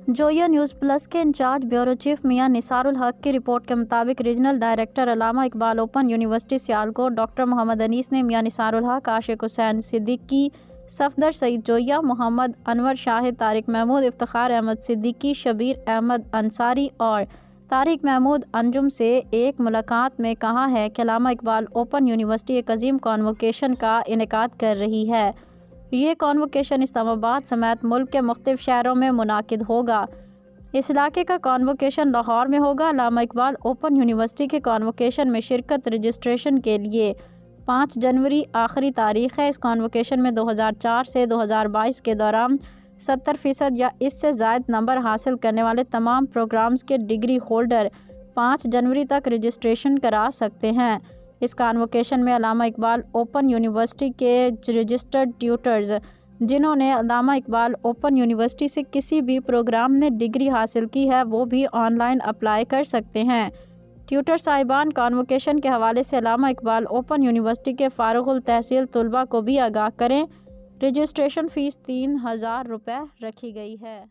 جویا news plus کے incharge bureau chief میاں نثار الحق کی رپورٹ کے مطابق regional director Allama Iqbal open university Sialkot doctor Muhammad Anees نے میاں نثار الحق، عاشق حسین صدیقی، صفدر سعید جویا، محمد انور شاہد، طارق محمود، افتخار احمد صدیقی، شبیر احمد انصاری اور طارق محمود انجم سے ایک ملاقات میں کہا ہے کہ علامہ اقبال اوپن یونیورسٹی ایک عظیم کانووکیشن کا انعقاد کر رہی ہے۔ یہ کانووکیشن اسلام آباد سمیت ملک کے مختلف شہروں میں منعقد ہوگا۔ اس علاقے کا کانووکیشن لاہور میں ہوگا۔ علامہ اقبال اوپن یونیورسٹی کے کانووکیشن میں شرکت رجسٹریشن کے لیے 5 جنوری آخری تاریخ ہے۔ اس کانووکیشن میں 2004 سے 2022 کے دوران 70% یا اس سے زائد نمبر حاصل کرنے والے تمام پروگرامز کے ڈگری ہولڈر 5 جنوری تک رجسٹریشن کرا سکتے ہیں۔ اس کانووکیشن میں علامہ اقبال اوپن یونیورسٹی کے رجسٹرڈ ٹیوٹرز جنہوں نے علامہ اقبال اوپن یونیورسٹی سے کسی بھی پروگرام میں ڈگری حاصل کی ہے وہ بھی آن لائن اپلائی کر سکتے ہیں۔ ٹیوٹر صاحبان کانووکیشن کے حوالے سے علامہ اقبال اوپن یونیورسٹی کے فارغ التحصیل طلباء کو بھی آگاہ کریں۔ رجسٹریشن فیس 3000 روپے رکھی گئی ہے۔